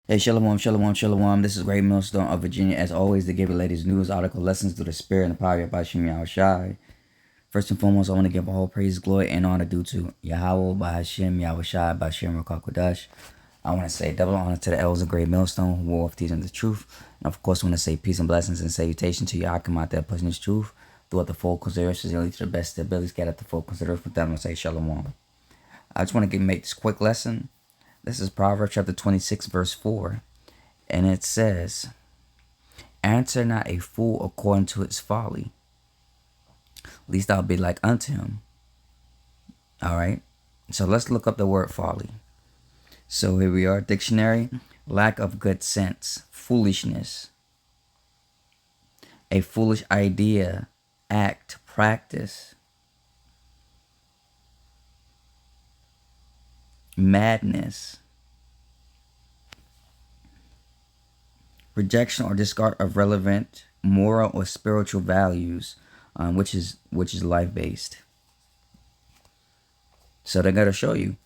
Hey, shalom, shalom, shalom. This is Great Millstone of Virginia. As always, to give you ladies news, article, lessons through the spirit and the power of Bashim Yahushai. First and foremost, I want to give all praise, glory, and honor due to Yahweh, Bahashim, Yahushai, Bashim, Rakakwadash. I want to say double honor to the elders of Great Millstone who will teaching the truth. And of course, I want to say peace and blessings and salutation to Yakim out there pushing this truth throughout the full considerations and lead to the best of their abilities. Get at the full consideration. With that, I'm going to say shalom. I just want to make this quick lesson. This is Proverbs chapter 26, verse 4. And it says, answer not a fool according to his folly, least I'll be like unto him. All right. So let's look up the word folly. So here we are. Dictionary: lack of good sense, foolishness, a foolish idea, act, practice, madness, rejection or discard of relevant moral or spiritual values, which is life based. So they're gonna show you,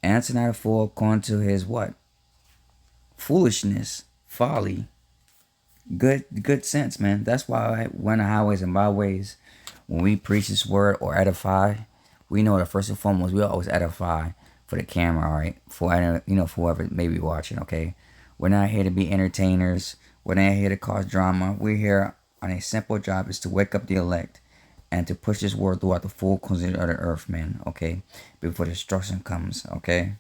answer not a fool according to his what? Foolishness, folly, good sense, man. That's why when the highways and byways, when we preach this word or edify, we know that first and foremost we always edify for the camera, all right? For for whoever may be watching, okay? We're not here to be entertainers. We're not here to cause drama. We're here on a simple job: is to wake up the elect and to push this word throughout the full condition of the earth, man. Okay, before destruction comes. Okay.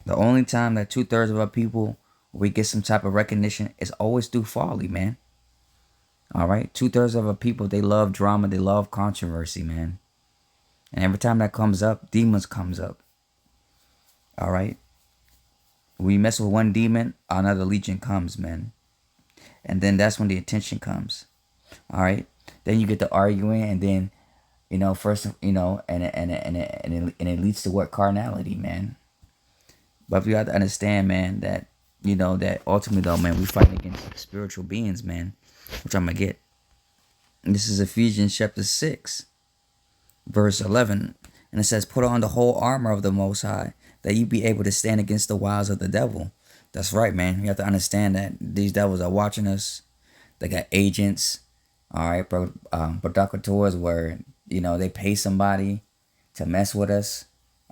The only time that 2/3 of our people we get some type of recognition is always through folly, man. All right, 2/3 of our people, they love drama, they love controversy, man. And every time that comes up, demons comes up. All right, we mess with one demon, another legion comes, man. And then that's when the attention comes. All right, then you get to arguing, and then first, and it leads to what? Carnality, man. But we have to understand, man, that that ultimately though, man, we fighting against spiritual beings, man, which I'm gonna get. And this is Ephesians chapter 6, verse 11, and it says, "Put on the whole armor of the Most High, that you be able to stand against the wiles of the devil." That's right, man. You have to understand that these devils are watching us. They got agents, all right, provocateurs, where they pay somebody to mess with us,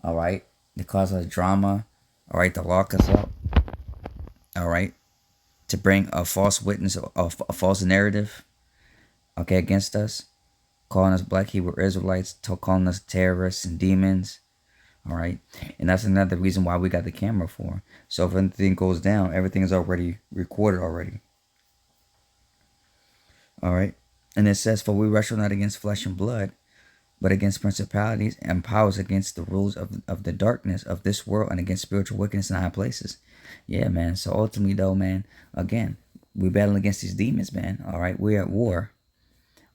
all right, to cause us drama, all right, to lock us up, all right, to bring a false witness, a false narrative, okay, against us, calling us Black Hebrew Israelites, calling us terrorists and demons, all right. And that's another reason why we got the camera for. So if anything goes down, everything is already recorded already. All right. And it says, "For we wrestle not against flesh and blood, but against principalities and powers, against the rules of the darkness of this world, and against spiritual wickedness in high places." Yeah, man. So ultimately, though, man, again, we're battling against these demons, man. All right. We're at war.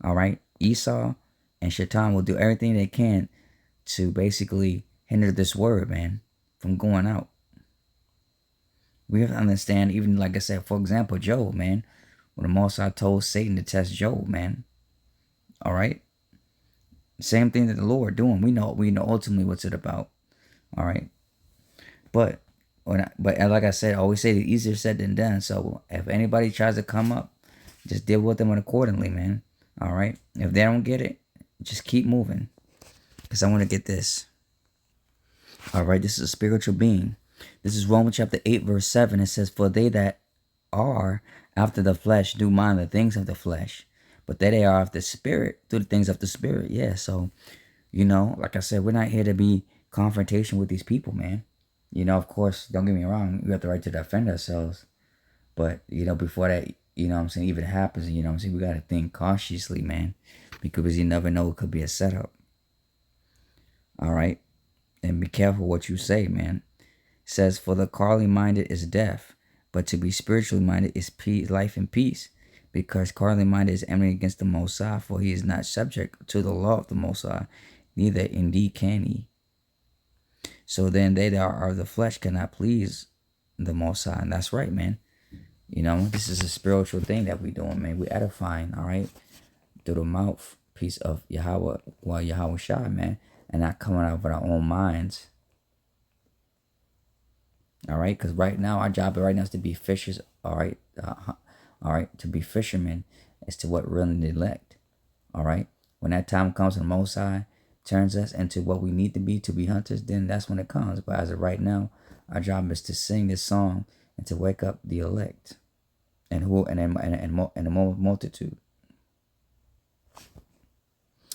All right. Esau and Shaitan will do everything they can to basically hinder this word, man, from going out. We have to understand, even like I said, for example, Job, man, when the Most High told Satan to test Job, man. All right. Same thing that the Lord doing. We know ultimately what's it about. All right. But like I said, I always say, the easier said than done. So if anybody tries to come up, just deal with them accordingly, man. All right. If they don't get it, just keep moving. Because I want to get this. All right. This is a spiritual being. This is Romans chapter 8, verse 7. It says, "For they that are after the flesh do mind the things of the flesh, but they are of the spirit, do the things of the spirit." Yeah. So, like I said, we're not here to be confrontation with these people, man. Of course, don't get me wrong, we have the right to defend ourselves. But, before that, I'm saying, even happens, I'm saying, we got to think cautiously, man. Because you never know, it could be a setup. All right? And be careful what you say, man. It says, "For the carnally minded is death, but to be spiritually minded is peace, life and peace. Because carnally minded is enemy against the Most High, for he is not subject to the law of the Most High, neither indeed can he. So then they that are of the flesh cannot please the Most High." And that's right, man. This is a spiritual thing that we doing, man. We edifying, all right, through the mouthpiece of Yahweh, Yahweh Shai, man, and not coming out of our own minds. All right, because right now our job right now is to be fishers. All right, all right, to be fishermen as to what really neglect. All right, when that time comes and the Most High turns us into what we need to be hunters, then that's when it comes. But as of right now, our job is to sing this song and to wake up the elect and who and the multitude.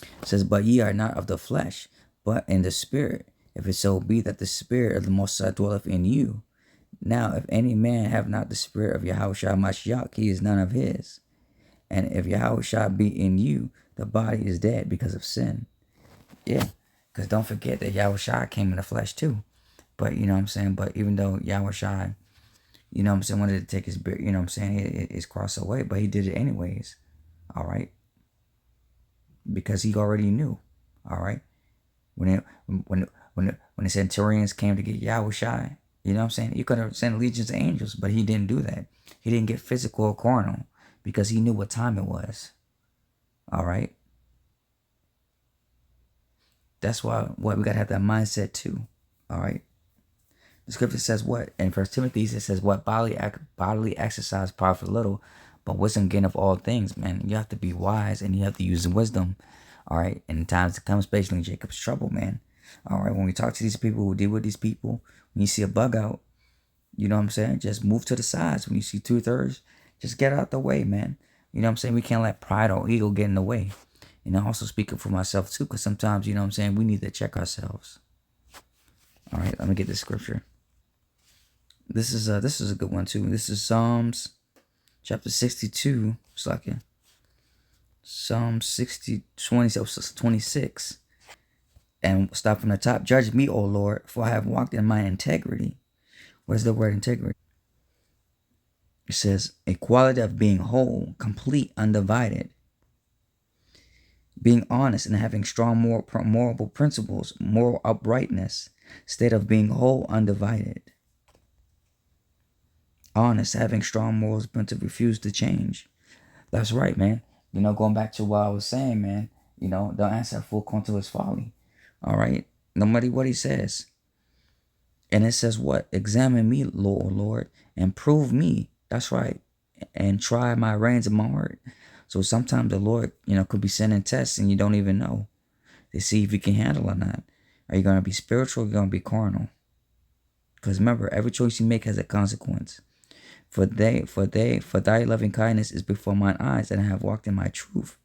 It says, but ye are not of the flesh, but in the spirit, if it so be that the spirit of the Most High dwelleth in you. Now, if any man have not the spirit of Yahushua Mashiach, he is none of his. And if Yahushua be in you, the body is dead because of sin. Yeah, because don't forget that Yahushua came in the flesh too. But, you know what I'm saying? But even though Yahushua, you know what I'm saying, wanted to take his, you know what I'm saying, his cross away, but he did it anyways. All right? Because he already knew. All right? When the centurions came to get Yahushua, you know what I'm saying? He could have sent legions of angels, but he didn't do that. He didn't get physical or carnal because he knew what time it was. All right? That's why we got to have that mindset too. All right? The scripture says what? In First Timothy, it says what? Bodily exercise profit little, but wisdom gain of all things, man. You have to be wise and you have to use wisdom. All right? In times to come, especially in Jacob's trouble, man. All right? When we talk to these people who deal with these people, when you see a bug out, you know what I'm saying? Just move to the sides. When you see 2/3, just get out the way, man. You know what I'm saying? We can't let pride or ego get in the way. And I'm also speaking for myself too, because sometimes, you know what I'm saying, we need to check ourselves. All right, let me get this scripture. This is a good one too. This is Psalms chapter 62. It's like Psalm 26. And start from the top. Judge me, O Lord, for I have walked in my integrity. Where's the word integrity? It says a quality of being whole, complete, undivided. Being honest and having strong moral principles, moral uprightness, state of being whole, undivided. Honest, having strong morals, principles, refuse to change. That's right, man. You know, going back to what I was saying, man, you know, don't answer full according to his folly. All right? No matter what he says. And it says what? Examine me, Lord, and prove me. That's right. And try my reins in my heart. So sometimes the Lord, you know, could be sending tests and you don't even know to see if you can handle or not. Are you going to be spiritual or are you going to be carnal? Because remember, every choice you make has a consequence. For thy loving kindness is before mine eyes, and I have walked in my truth.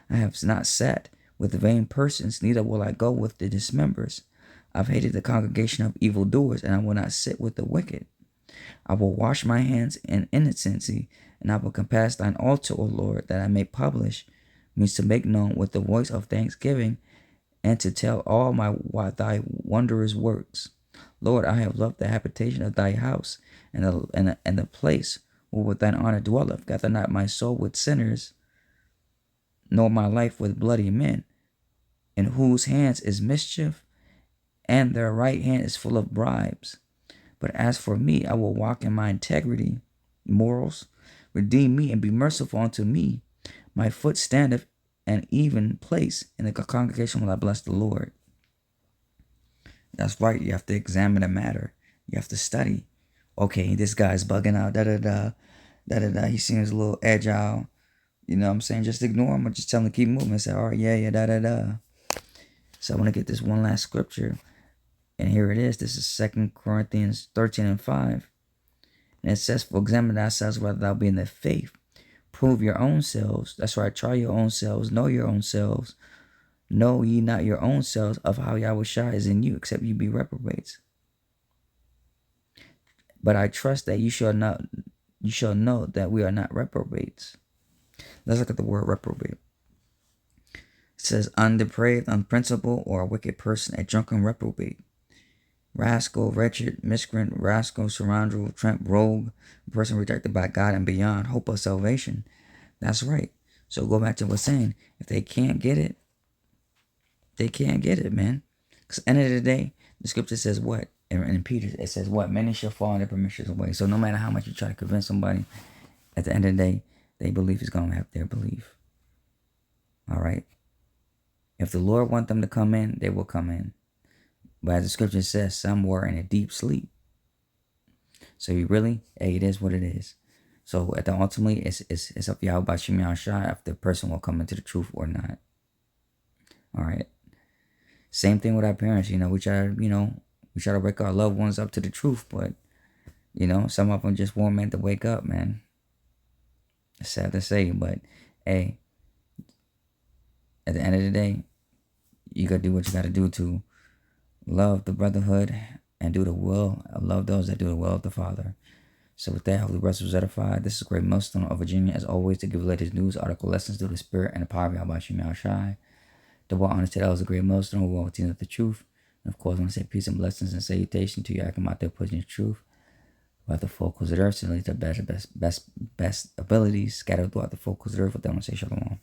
I have not sat with vain persons, neither will I go with the dismembers. I've hated the congregation of evildoers, and I will not sit with the wicked. I will wash my hands in innocency, and I will compass thine altar, O Lord, that I may publish, means to make known with the voice of thanksgiving, and to tell all thy wondrous works. Lord, I have loved the habitation of thy house, and the place where thine honor dwelleth. Gather not my soul with sinners, nor my life with bloody men, in whose hands is mischief, and their right hand is full of bribes. But as for me, I will walk in my integrity, morals. Redeem me and be merciful unto me. My foot standeth an even place. In the congregation will I bless the Lord. That's right. You have to examine the matter. You have to study. Okay, this guy's bugging out. He seems a little agile. You know what I'm saying? Just ignore him or just tell him to keep moving. Say, all right, yeah. So I want to get this one last scripture. And here it is. This is 2 Corinthians 13:5. And it says, for examine thyself whether thou be in the faith. Prove your own selves. That's right. Try your own selves. Know your own selves. Know ye not your own selves of how Yahushua is in you, except you be reprobates. But I trust that you shall know that we are not reprobates. Let's look at the word reprobate. It says undepraved, unprincipled, or a wicked person, a drunken reprobate. Rascal, wretched, miscreant, rascal, scoundrel, tramp, rogue, a person rejected by God and beyond hope of salvation. That's right. So go back to what's saying. If they can't get it, they can't get it, man. Because at the end of the day, the scripture says what? In Peter, it says what? Many shall fall in their permissions away. So no matter how much you try to convince somebody, at the end of the day, they belief is going to have their belief. All right? If the Lord want them to come in, they will come in. But as the scripture says, some were in a deep sleep. So you really, hey, it is what it is. So at the ultimately, it's up to Yahweh by Shimei Shai if the person will come into the truth or not. All right. Same thing with our parents. We try to, we try to wake our loved ones up to the truth, but some of them just weren't meant to wake up, man. It's sad to say, but hey, at the end of the day, you gotta do what you gotta do to love the brotherhood and do the will, love those that do the will of the Father. So with that, Holy Rest was edified. This is Great Millstone of Virginia, as always, to give latest news, article lessons through the Spirit and the power of Yahweh Shemel Shai. The one honest that was a Great Millstone, who will team of the truth. And of course, I want to say peace and blessings and salutation to you. I come out there pushing the truth. Throughout the four corners of the earth, to the best abilities scattered throughout the four corners of the earth. With that, I want to say shalom.